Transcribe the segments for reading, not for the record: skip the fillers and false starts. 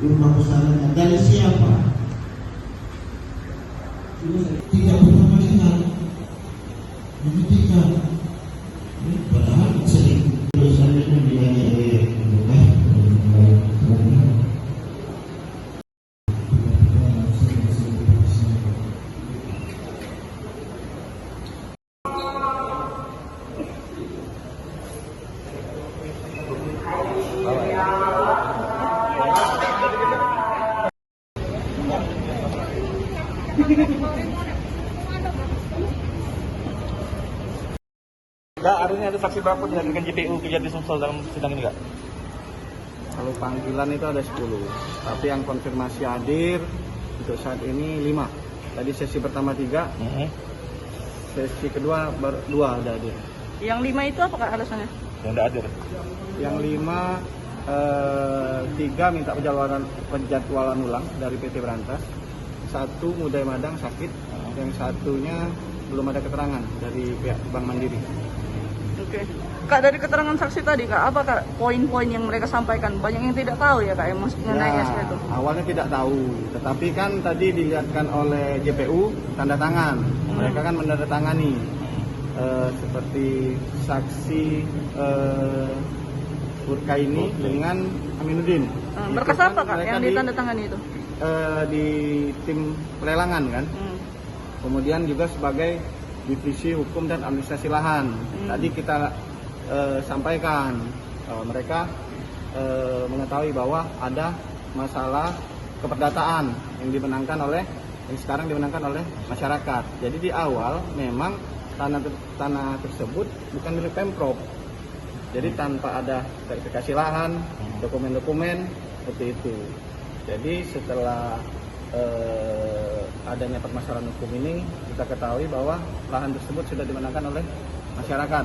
rumah usahanya dari siapa? Tidak pernah melihat, menghentikan. Padahal sering misalnya dilayani Kak, hari ini ada saksi berapa dihadirkan JPU Kejati Sumsel dalam sidang ini, Kak? Kalau panggilan itu ada 10, tapi yang konfirmasi hadir untuk saat ini 5. Tadi sesi pertama 3, sesi kedua baru 2 ada hadir. Yang 5 itu apa Kak alasannya? Yang tidak hadir. Yang 5, 3 minta penjadwalan ulang dari PT Berantas. 1 Mudai Madang sakit, yang satunya belum ada keterangan dari pihak Bank Mandiri. Oke. Kak, dari keterangan saksi tadi Kak, apa Kak poin-poin yang mereka sampaikan? Banyak yang tidak tahu ya Kak, yang mengenai SK itu. Awalnya tidak tahu, tetapi kan tadi dilihatkan oleh JPU tanda tangan. Mereka kan menandatangani seperti saksi Urkaini dengan Aminuddin. Berkas Itu kan apa Kak mereka yang ditandatangani itu? di tim pelelangan kan. Kemudian juga sebagai divisi hukum dan administrasi lahan. Tadi kita sampaikan mereka mengetahui bahwa ada masalah keperdataan yang sekarang dimenangkan oleh masyarakat. Jadi di awal memang tanah tersebut bukan milik Pemprov. Jadi tanpa ada verifikasi lahan, dokumen-dokumen seperti itu. Jadi setelah adanya permasalahan hukum ini, kita ketahui bahwa lahan tersebut sudah dimenangkan oleh masyarakat.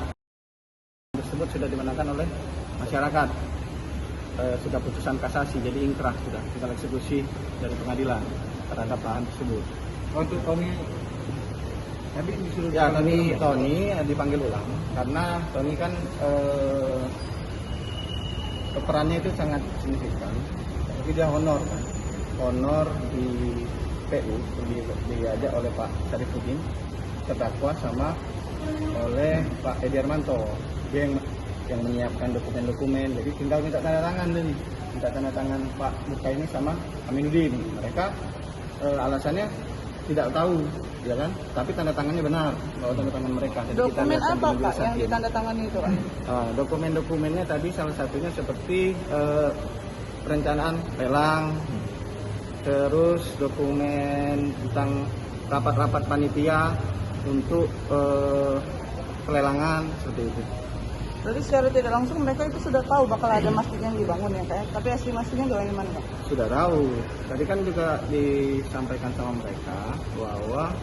Sudah putusan kasasi, jadi ingkrah sudah tinggal eksekusi dari pengadilan terhadap lahan tersebut. untuk Tony tadi disuruh Ya, Tony dipanggil ulang karena Tony kan perannya itu sangat signifikan. Tapi dia honor kan, honor di PU diajak oleh Pak Syarifuddin, terdakwa sama oleh Pak Edi Armanto. Dia yang menyiapkan dokumen-dokumen, jadi tinggal minta tanda tangan tadi, minta tanda tangan Pak Urkaini sama Aminuddin. Mereka alasannya tidak tahu, ya kan? Tapi tanda tangannya benar, bahwa tanda tangan mereka. Jadi Dokumen kita apa Kak yang ditandatangani itu Kak? Dokumen-dokumennya tadi salah satunya seperti perencanaan lelang, terus dokumen tentang rapat-rapat panitia untuk pelelangan seperti itu. Berarti secara tidak langsung mereka itu sudah tahu bakal ada masjid yang dibangun ya Kak. Tapi asli masjidnya gimana Kak? Sudah tahu. Tadi kan juga disampaikan sama mereka bahwa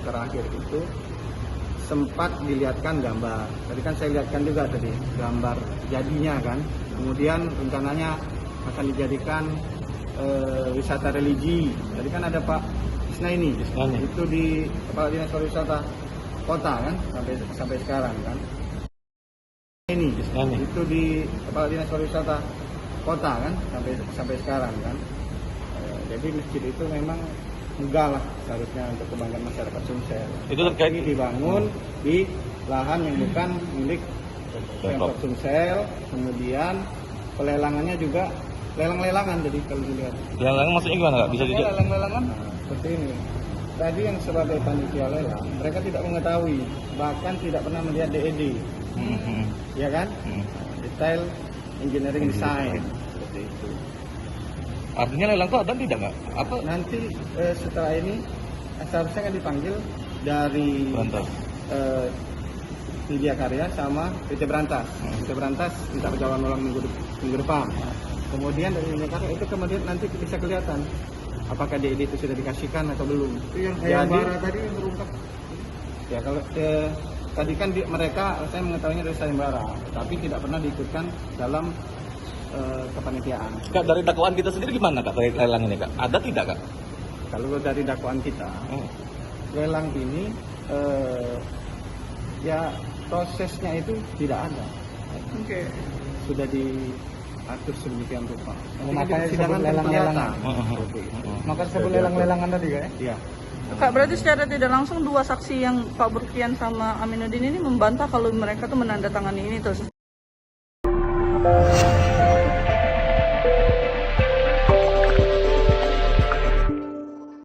terakhir itu sempat dilihatkan gambar. Tadi kan saya lihatkan juga tadi gambar jadinya kan. Kemudian rencananya akan dijadikan wisata religi. Tadi kan ada Pak Isnaini. Itu di Kepala Dinas Pariwisata Kota kan sampai sekarang kan. Itu di Kepala Dinas Pariwisata Kota kan sampai sekarang kan. Jadi masjid itu memang enggak lah seharusnya untuk kebanggaan masyarakat Sumsel. Itu terkait dibangun di lahan yang bukan milik Pemkot Sumsel. Kemudian pelelangannya juga lelang-lelangan, jadi kalau dilihat. Lelang maksudnya gimana Kak? Bisa dijawab? Lelang-lelangan seperti ini. Tadi yang sebagai panitia lelang, mereka tidak mengetahui, bahkan tidak pernah melihat DED. Ya kan? Detail engineering design seperti itu. Artinya lelang itu ada tidak Kak? Apa? Nanti setelah ini seharusnya kan dipanggil dari Berantas. Media Karya sama PT Berantas. PT Berantas minta perjalanan ulang minggu depan. Kemudian dari Media Karya itu kemudian nanti bisa kelihatan apakah DED itu sudah dikasihkan atau belum. Itu yang sayembara tadi terungkap. Ya kalau tadi kan mereka saya mengetahuinya dari sayembara, tapi tidak pernah diikutkan dalam kepanitiaan. Kak, dari dakwaan kita sendiri gimana Kak terkait lelang ini Kak? Ada tidak Kak? Kalau dari dakwaan kita, lelang ini ya prosesnya itu tidak ada. Oke. Sudah atur sedemikian rupa. Makanya disebut Persidangan kan lelang-lelangan. kelihatan. Maka disebut lelang-lelangan tadi Kak ya? Iya. Kak, berarti secara tidak langsung dua saksi yang Pak Burkian sama Aminuddin ini membantah kalau mereka tuh menandatangani ini tuh.